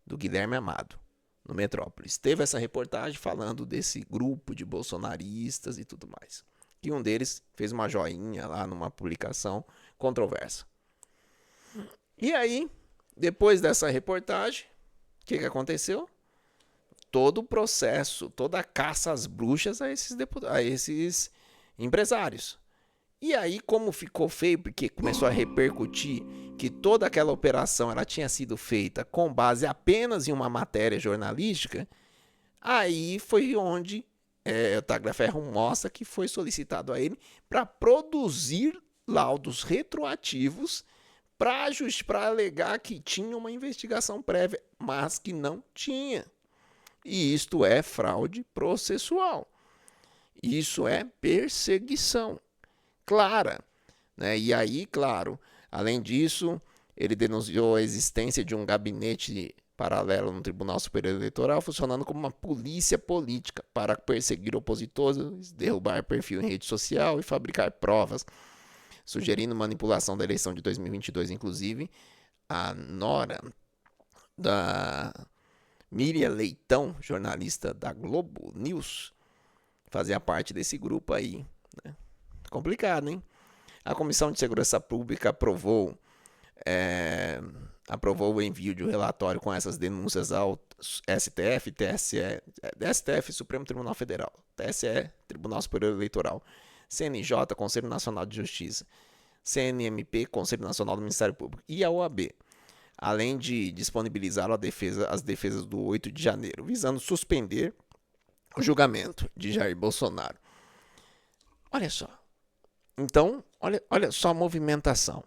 do Guilherme Amado no Metrópolis. Teve essa reportagem falando desse grupo de bolsonaristas e tudo mais. E um deles fez uma joinha lá numa publicação controversa. E aí, depois dessa reportagem, o que aconteceu? Todo o processo, toda a caça às bruxas a esses empresários. E aí, como ficou feio, porque começou a repercutir que toda aquela operação ela tinha sido feita com base apenas em uma matéria jornalística, aí foi onde o Tagliaferro mostra que foi solicitado a ele para produzir laudos retroativos para alegar que tinha uma investigação prévia, mas que não tinha. E isto é fraude processual. Isso é perseguição clara, né? E aí, claro, além disso, ele denunciou a existência de um gabinete paralelo no Tribunal Superior Eleitoral, funcionando como uma polícia política para perseguir opositores, derrubar perfil em rede social e fabricar provas, sugerindo manipulação da eleição de 2022. Inclusive, a nora da Miriam Leitão, jornalista da Globo News, fazia parte desse grupo aí, né? Complicado, hein? A Comissão de Segurança Pública aprovou o envio de um relatório com essas denúncias ao STF, TSE, STF, Supremo Tribunal Federal, TSE, Tribunal Superior Eleitoral, CNJ, Conselho Nacional de Justiça, CNMP, Conselho Nacional do Ministério Público, e a OAB, além de disponibilizar as defesas do 8 de janeiro, visando suspender o julgamento de Jair Bolsonaro. Olha só. Então, olha só a movimentação.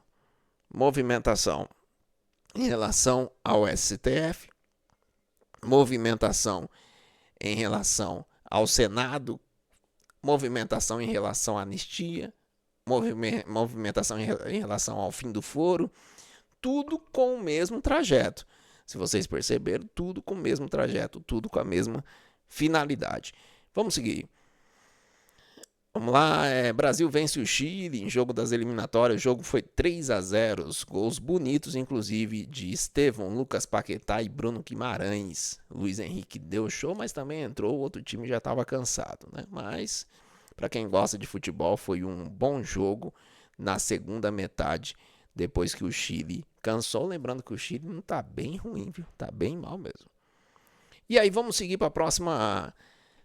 em relação ao STF, movimentação em relação ao Senado, movimentação em relação à anistia, movimentação em relação ao fim do foro, tudo com o mesmo trajeto. Se vocês perceberam, tudo com o mesmo trajeto, tudo com a mesma finalidade. Vamos seguir. Vamos lá, Brasil vence o Chile em jogo das eliminatórias. O jogo foi 3-0, gols bonitos, inclusive, de Estevão, Lucas Paquetá e Bruno Guimarães. Luiz Henrique deu show, mas também entrou, o outro time já estava cansado, né? Mas, para quem gosta de futebol, foi um bom jogo na segunda metade, depois que o Chile cansou. Lembrando que o Chile não tá bem ruim, viu? Tá bem mal mesmo. E aí, vamos seguir para a próxima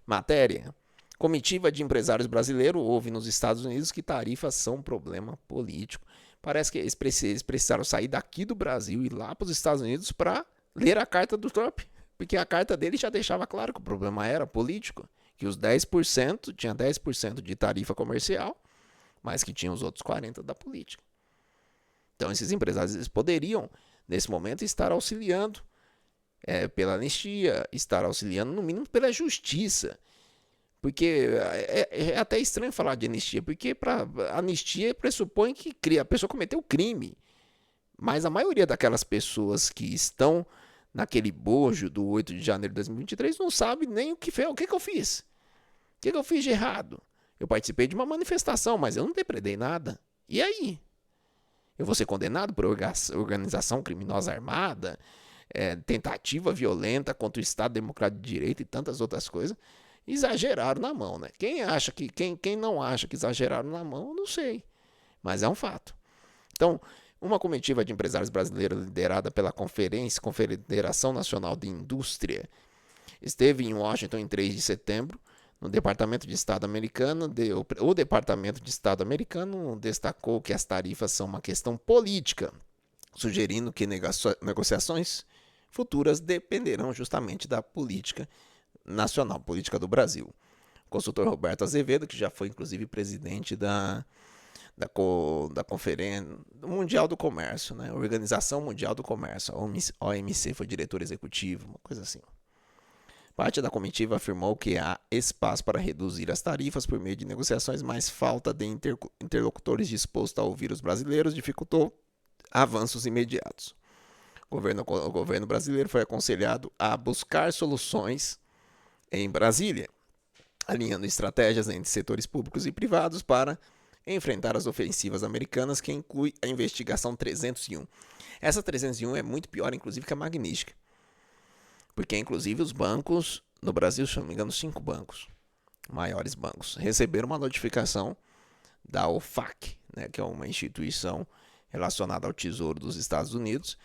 matéria. Comitiva de empresários brasileiros ouve nos Estados Unidos que tarifas são um problema político. Parece que eles precisaram sair daqui do Brasil e ir lá para os Estados Unidos para ler a carta do Trump. Porque a carta dele já deixava claro que o problema era político. Que os 10%, tinha 10% de tarifa comercial, mas que tinha os outros 40% da política. Então esses empresários eles poderiam, nesse momento, estar auxiliando pela anistia, estar auxiliando no mínimo pela justiça. Porque é até estranho falar de anistia, porque anistia pressupõe que a pessoa cometeu crime. Mas a maioria daquelas pessoas que estão naquele bojo do 8 de janeiro de 2023 não sabe nem o que eu fiz. O que eu fiz de errado? Eu participei de uma manifestação, mas eu não depredei nada. E aí? Eu vou ser condenado por organização criminosa armada, tentativa violenta contra o Estado Democrático de Direito e tantas outras coisas. Exageraram na mão, né? Quem não acha que exageraram na mão, eu não sei. Mas é um fato. Então, uma comitiva de empresários brasileiros liderada pela Confederação Nacional de Indústria esteve em Washington em 3 de setembro, no Departamento de Estado americano. O Departamento de Estado americano destacou que as tarifas são uma questão política, sugerindo que negociações futuras dependerão justamente da política nacional, política do Brasil. O consultor Roberto Azevedo, que já foi inclusive presidente da Conferência Mundial do Comércio, né? Organização Mundial do Comércio, a OMC, foi diretor executivo, uma coisa assim. Parte da comitiva afirmou que há espaço para reduzir as tarifas por meio de negociações, mas falta de interlocutores dispostos a ouvir os brasileiros dificultou avanços imediatos. O governo brasileiro foi aconselhado a buscar soluções em Brasília, alinhando estratégias entre setores públicos e privados para enfrentar as ofensivas americanas, que inclui a investigação 301. Essa 301 é muito pior, inclusive, que a Magnífica, porque, inclusive, os bancos no Brasil, se não me engano, 5 bancos, maiores bancos, receberam uma notificação da OFAC, né, que é uma instituição relacionada ao Tesouro dos Estados Unidos,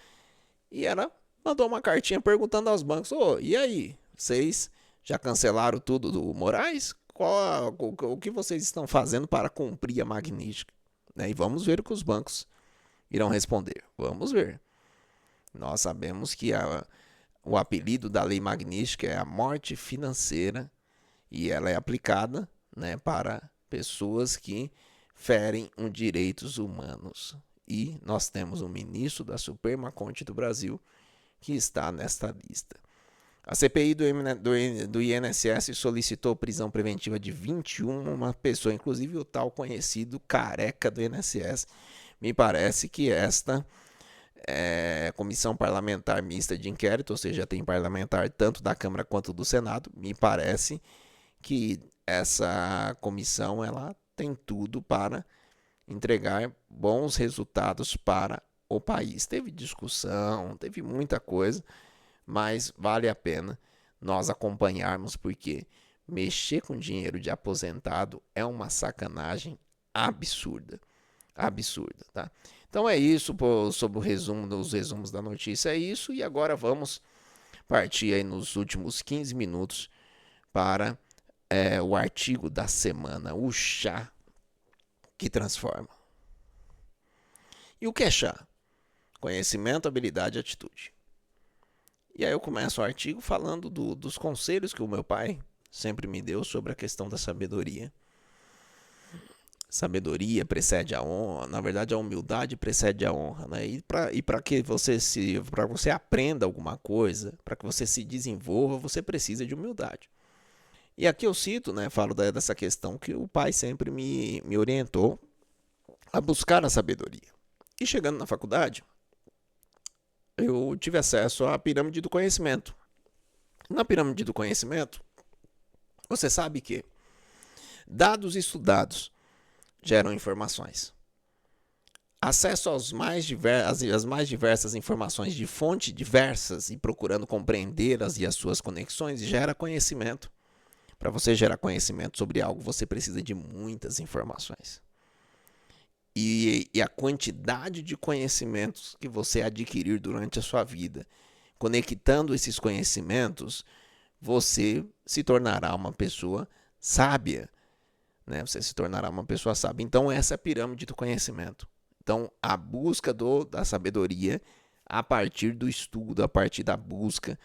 e ela mandou uma cartinha perguntando aos bancos: e aí, vocês já cancelaram tudo do Moraes? O que vocês estão fazendo para cumprir a Magnífica? E vamos ver o que os bancos irão responder. Vamos ver. Nós sabemos que o apelido da Lei Magnífica é a morte financeira, e ela é aplicada, né, para pessoas que ferem os direitos humanos. E nós temos um ministro da Suprema Corte do Brasil que está nesta lista. A CPI do INSS solicitou prisão preventiva de 21 pessoas, inclusive o tal conhecido careca do INSS. Me parece que esta comissão parlamentar mista de inquérito, ou seja, tem parlamentar tanto da Câmara quanto do Senado, me parece que essa comissão ela tem tudo para entregar bons resultados para o país. Teve discussão, teve muita coisa, mas vale a pena nós acompanharmos, porque mexer com dinheiro de aposentado é uma sacanagem absurda. Absurda, tá? Então é isso sobre o resumo dos resumos da notícia, é isso. E agora vamos partir aí nos últimos 15 minutos para o artigo da semana, o chá que transforma. E o que é chá? Conhecimento, habilidade e atitude. E aí eu começo o artigo falando dos conselhos que o meu pai sempre me deu sobre a questão da sabedoria. sabedoria precede a honra, na verdade a humildade precede a honra, né? E para que para você aprenda alguma coisa, para que você se desenvolva, você precisa de humildade. E aqui eu cito, né, falo dessa questão que o pai sempre me orientou a buscar a sabedoria. E chegando na faculdade, eu tive acesso à pirâmide do conhecimento. Na pirâmide do conhecimento, você sabe que dados estudados geram informações. Acesso às mais diversas informações de fontes diversas e procurando compreendê-las e as suas conexões gera conhecimento. Para você gerar conhecimento sobre algo, você precisa de muitas informações. E a quantidade de conhecimentos que você adquirir durante a sua vida, conectando esses conhecimentos, você se tornará uma pessoa sábia. Né? Você se tornará uma pessoa sábia. Então, essa é a pirâmide do conhecimento. Então, a busca da sabedoria a partir do estudo, a partir da busca.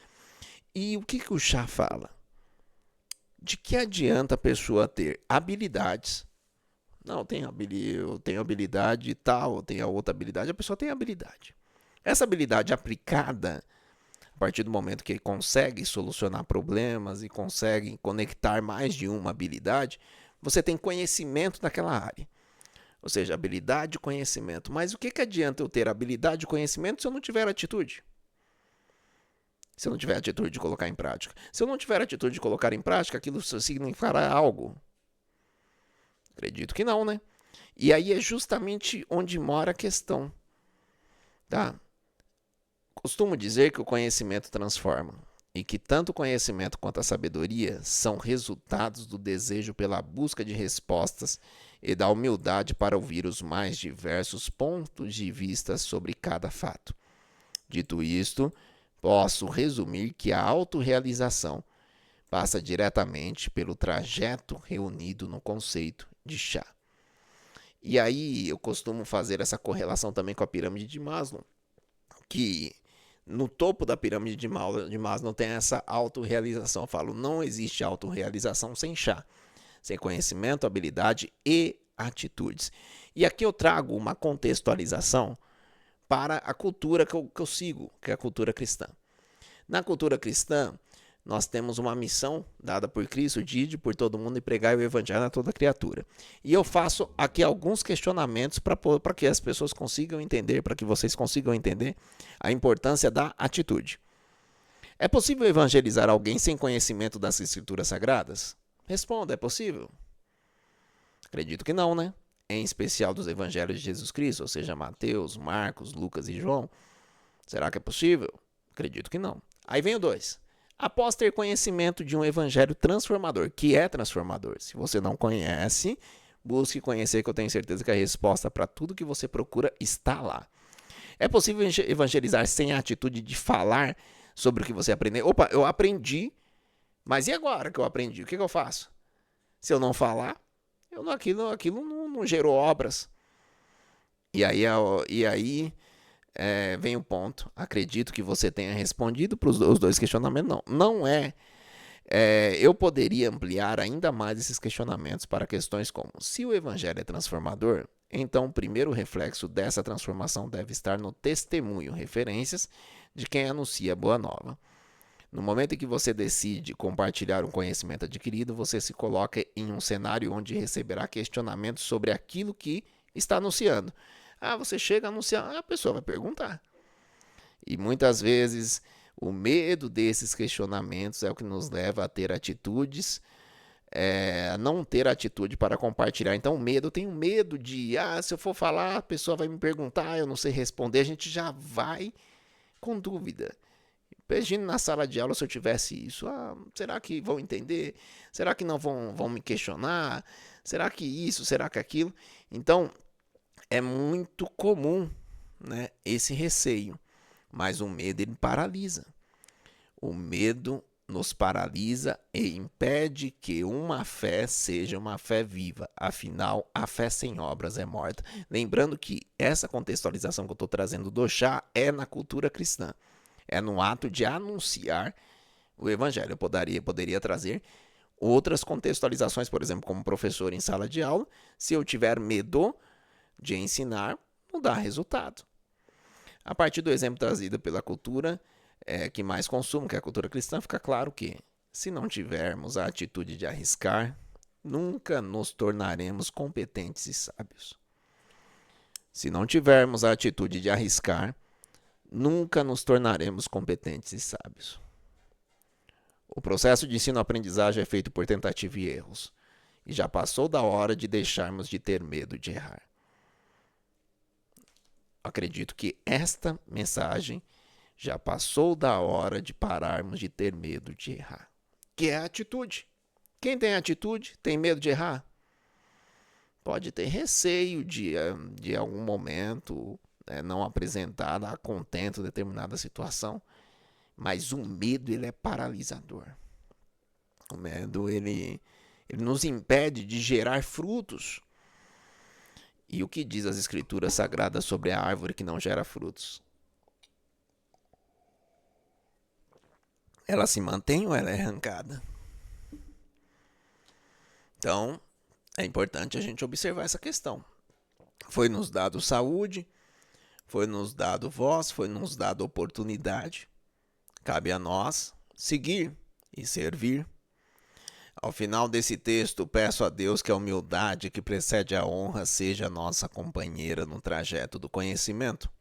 E o que o Chá fala? De que adianta a pessoa ter habilidades? Não, eu tenho habilidade tal, eu tenho a outra habilidade. A pessoa tem habilidade. Essa habilidade aplicada, a partir do momento que consegue solucionar problemas e consegue conectar mais de uma habilidade, você tem conhecimento daquela área. Ou seja, habilidade e conhecimento. Mas o que adianta eu ter habilidade e conhecimento se eu não tiver atitude? Se eu não tiver atitude de colocar em prática. Se eu não tiver atitude de colocar em prática, aquilo significará algo? Acredito que não, né? E aí é justamente onde mora a questão. Tá? Costumo dizer que o conhecimento transforma. E que tanto o conhecimento quanto a sabedoria são resultados do desejo pela busca de respostas e da humildade para ouvir os mais diversos pontos de vista sobre cada fato. Dito isto, posso resumir que a autorrealização passa diretamente pelo trajeto reunido no conceito de Chá. E aí eu costumo fazer essa correlação também com a pirâmide de Maslow, que no topo da pirâmide de Maslow tem essa autorrealização. Eu falo, não existe autorrealização sem Chá, sem conhecimento, habilidade e atitudes. E aqui eu trago uma contextualização para a cultura que eu sigo, que é a cultura cristã. Na cultura cristã, nós temos uma missão dada por Cristo, de ir por todo mundo e pregar o evangelho a toda criatura. E eu faço aqui alguns questionamentos para que as pessoas consigam entender, para que vocês consigam entender a importância da atitude. É possível evangelizar alguém sem conhecimento das escrituras sagradas? Responda, é possível? Acredito que não, né? Em especial dos evangelhos de Jesus Cristo, ou seja, Mateus, Marcos, Lucas e João. Será que é possível? Acredito que não. Aí vem o 2. Após ter conhecimento de um evangelho transformador, que é transformador. Se você não conhece, busque conhecer, que eu tenho certeza que a resposta para tudo que você procura está lá. É possível evangelizar sem a atitude de falar sobre o que você aprendeu? Opa, eu aprendi, mas e agora que eu aprendi? O que eu faço? Se eu não falar, aquilo não gerou obras. E aí vem o ponto. Acredito que você tenha respondido para os dois questionamentos. Não é. Eu poderia ampliar ainda mais esses questionamentos para questões como: se o evangelho é transformador, então o primeiro reflexo dessa transformação deve estar no testemunho, referências de quem anuncia a boa nova. No momento em que você decide compartilhar um conhecimento adquirido, você se coloca em um cenário onde receberá questionamentos sobre aquilo que está anunciando. Você chega a anunciar, a pessoa vai perguntar. E muitas vezes o medo desses questionamentos é o que nos leva a ter atitudes, a não ter atitude para compartilhar. Então eu tenho medo de, se eu for falar, a pessoa vai me perguntar, eu não sei responder, a gente já vai com dúvida. Imagine na sala de aula se eu tivesse isso. Será que vão entender? Será que não vão me questionar? Será que isso? Será que aquilo? Então, é muito comum, né, esse receio. Mas o medo, ele paralisa. O medo nos paralisa e impede que uma fé seja uma fé viva. Afinal, a fé sem obras é morta. Lembrando que essa contextualização que eu estou trazendo do Chá é na cultura cristã. É no ato de anunciar o evangelho. Eu poderia trazer outras contextualizações, por exemplo, como professor em sala de aula, se eu tiver medo de ensinar, não dá resultado. A partir do exemplo trazido pela cultura que mais consumo, que é a cultura cristã, fica claro que, se não tivermos a atitude de arriscar, nunca nos tornaremos competentes e sábios. Se não tivermos a atitude de arriscar, nunca nos tornaremos competentes e sábios. O processo de ensino-aprendizagem é feito por tentativa e erros, e já passou da hora de deixarmos de ter medo de errar. Acredito que esta mensagem já passou da hora de pararmos de ter medo de errar, que é a atitude. Quem tem atitude tem medo de errar? Pode ter receio de algum momento não apresentar a contento determinada situação, mas o medo ele é paralisador. O medo ele nos impede de gerar frutos. E o que diz as Escrituras Sagradas sobre a árvore que não gera frutos? Ela se mantém ou ela é arrancada? Então, é importante a gente observar essa questão. Foi nos dado saúde, foi nos dado voz, foi nos dado oportunidade. Cabe a nós seguir e servir. Ao final desse texto, peço a Deus que a humildade que precede a honra seja nossa companheira no trajeto do conhecimento.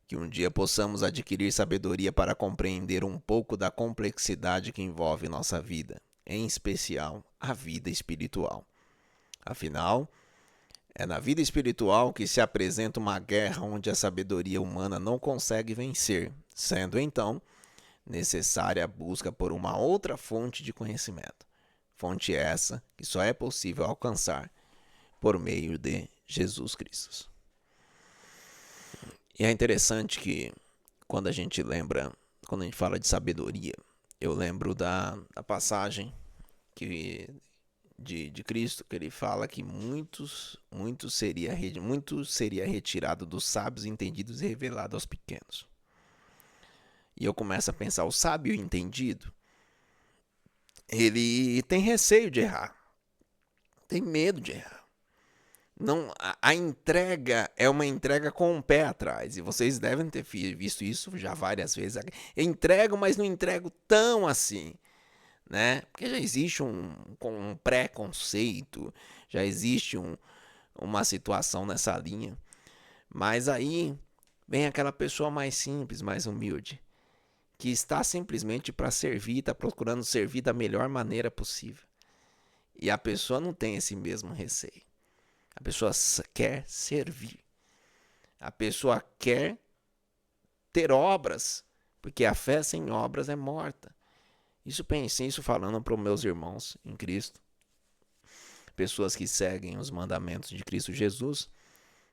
Que um dia possamos adquirir sabedoria para compreender um pouco da complexidade que envolve nossa vida, em especial a vida espiritual. Afinal, é na vida espiritual que se apresenta uma guerra onde a sabedoria humana não consegue vencer, sendo então necessária a busca por uma outra fonte de conhecimento. Fonte essa que só é possível alcançar por meio de Jesus Cristo. E é interessante que quando a gente fala de sabedoria, eu lembro da passagem de Cristo, que ele fala que muito seria retirado dos sábios entendidos e revelado aos pequenos. E eu começo a pensar, o sábio entendido, ele tem receio de errar, tem medo de errar. Não, a entrega é uma entrega com um pé atrás, e vocês devem ter visto isso já várias vezes. Eu entrego, mas não entrego tão assim, né? Porque já existe um preconceito, já existe uma situação nessa linha. Mas aí vem aquela pessoa mais simples, mais humilde, que está simplesmente para servir, está procurando servir da melhor maneira possível. E a pessoa não tem esse mesmo receio. A pessoa quer servir. A pessoa quer ter obras, porque a fé sem obras é morta. Pensei isso falando para os meus irmãos em Cristo. Pessoas que seguem os mandamentos de Cristo Jesus,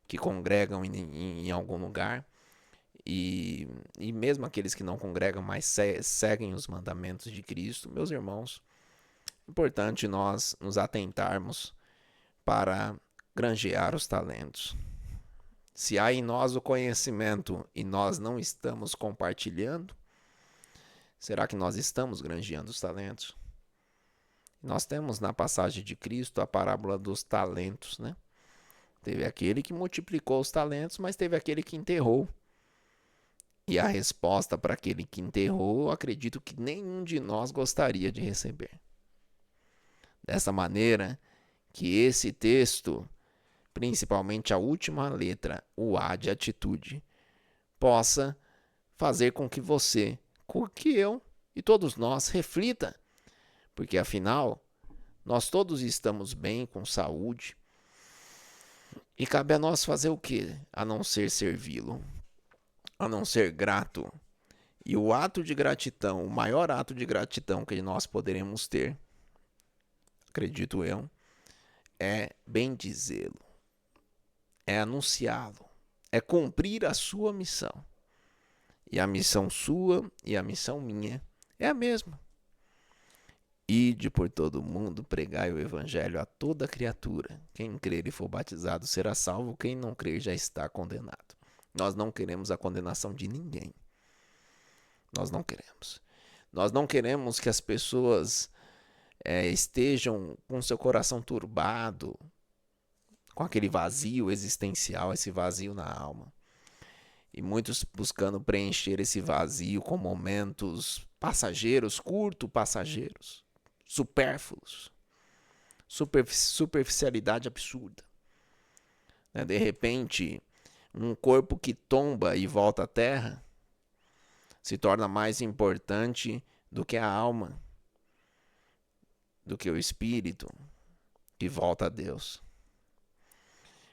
que congregam em algum lugar. E mesmo aqueles que não congregam, mas seguem os mandamentos de Cristo, meus irmãos, é importante nós nos atentarmos para granjear os talentos. Se há em nós o conhecimento e nós não estamos compartilhando, será que nós estamos granjeando os talentos? Nós temos na passagem de Cristo a parábola dos talentos, né? Teve aquele que multiplicou os talentos, mas teve aquele que enterrou. E a resposta para aquele que enterrou, eu acredito que nenhum de nós gostaria de receber. Dessa maneira, que esse texto, principalmente a última letra, o A de atitude, possa fazer com que você, com que eu e todos nós reflita. Porque afinal, nós todos estamos bem, com saúde. E cabe a nós fazer o quê? A não ser servi-lo. A não ser grato. E o ato de gratidão, o maior ato de gratidão que nós poderemos ter, acredito eu, é bendizê-lo, é anunciá-lo, é cumprir a sua missão. E a missão sua e a missão minha é a mesma. Ide por todo o mundo, pregai o evangelho a toda criatura. Quem crer e for batizado será salvo, quem não crer já está condenado. Nós não queremos a condenação de ninguém. Nós não queremos. Nós não queremos que as pessoas estejam com seu coração turbado, com aquele vazio existencial, esse vazio na alma. E muitos buscando preencher esse vazio com momentos passageiros, passageiros, supérfluos, superficialidade absurda. De repente, um corpo que tomba e volta à terra se torna mais importante do que a alma, do que o espírito que volta a Deus.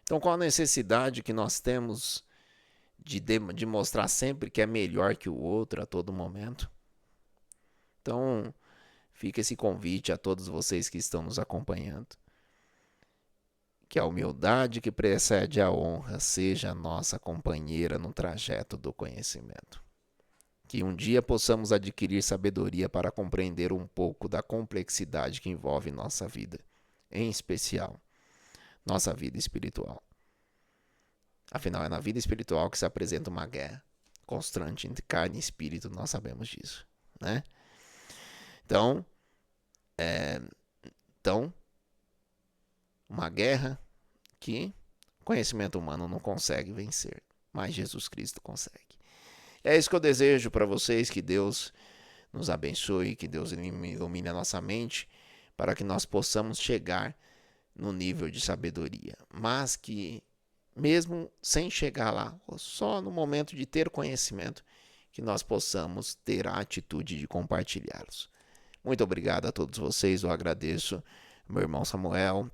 Então, qual a necessidade que nós temos de mostrar sempre que é melhor que o outro a todo momento? Então, fica esse convite a todos vocês que estão nos acompanhando. Que a humildade que precede a honra seja a nossa companheira no trajeto do conhecimento. Que um dia possamos adquirir sabedoria para compreender um pouco da complexidade que envolve nossa vida, em especial nossa vida espiritual. Afinal, é na vida espiritual que se apresenta uma guerra constante entre carne e espírito, nós sabemos disso, né? Então, uma guerra que o conhecimento humano não consegue vencer, mas Jesus Cristo consegue. É isso que eu desejo para vocês, que Deus nos abençoe, que Deus ilumine a nossa mente, para que nós possamos chegar no nível de sabedoria, mas que mesmo sem chegar lá, ou só no momento de ter conhecimento, que nós possamos ter a atitude de compartilhá-los. Muito obrigado a todos vocês, eu agradeço meu irmão Samuel,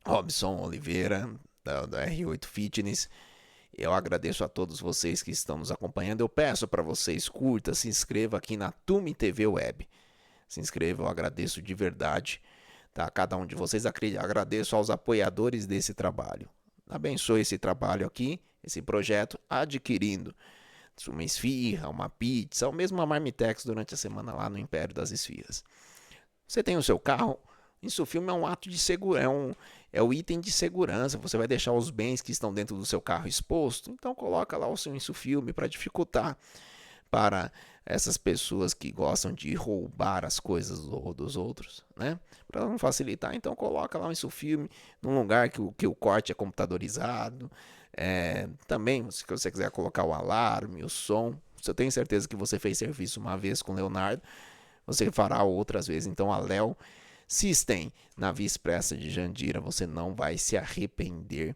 Robson Oliveira, da R8 Fitness. Eu agradeço a todos vocês que estão nos acompanhando. Eu peço para vocês, curta, se inscreva aqui na Tume TV Web. Se inscreva, eu agradeço de verdade, tá? Cada um de vocês, agradeço aos apoiadores desse trabalho. Abençoe esse trabalho aqui, esse projeto, adquirindo uma esfirra, uma pizza, ou mesmo uma marmitex durante a semana lá no Império das Esfirras. Você tem o seu carro, isso filme é um ato de segurança, é o item de segurança. Você vai deixar os bens que estão dentro do seu carro exposto, então coloca lá o seu insufilme para dificultar para essas pessoas que gostam de roubar as coisas dos outros, né? Para não facilitar, então coloca lá um insufilme num lugar que o corte é computadorizado. Também, se você quiser colocar o alarme, o som, eu tenho certeza que você fez serviço uma vez com o Leonardo, você fará outras vezes. Então a Léo System, na Via Expressa de Jandira, você não vai se arrepender.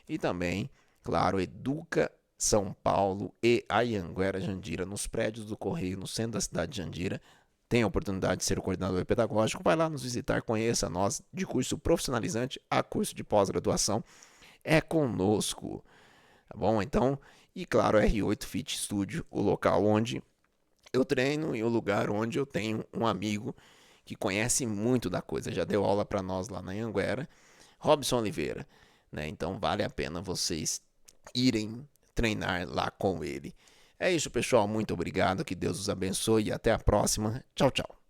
E também, claro, Educa São Paulo e Anhanguera Jandira, nos prédios do Correio, no centro da cidade de Jandira. Tem a oportunidade de ser o coordenador pedagógico, vai lá nos visitar, conheça nós, de curso profissionalizante a curso de pós-graduação, é conosco, tá bom? Então, e claro, R8 Fit Studio, o local onde eu treino e o lugar onde eu tenho um amigo que conhece muito da coisa, já deu aula para nós lá na Anhanguera, Robson Oliveira, né? Então vale a pena vocês irem treinar lá com ele. É isso, pessoal, muito obrigado, que Deus os abençoe e até a próxima. Tchau, tchau.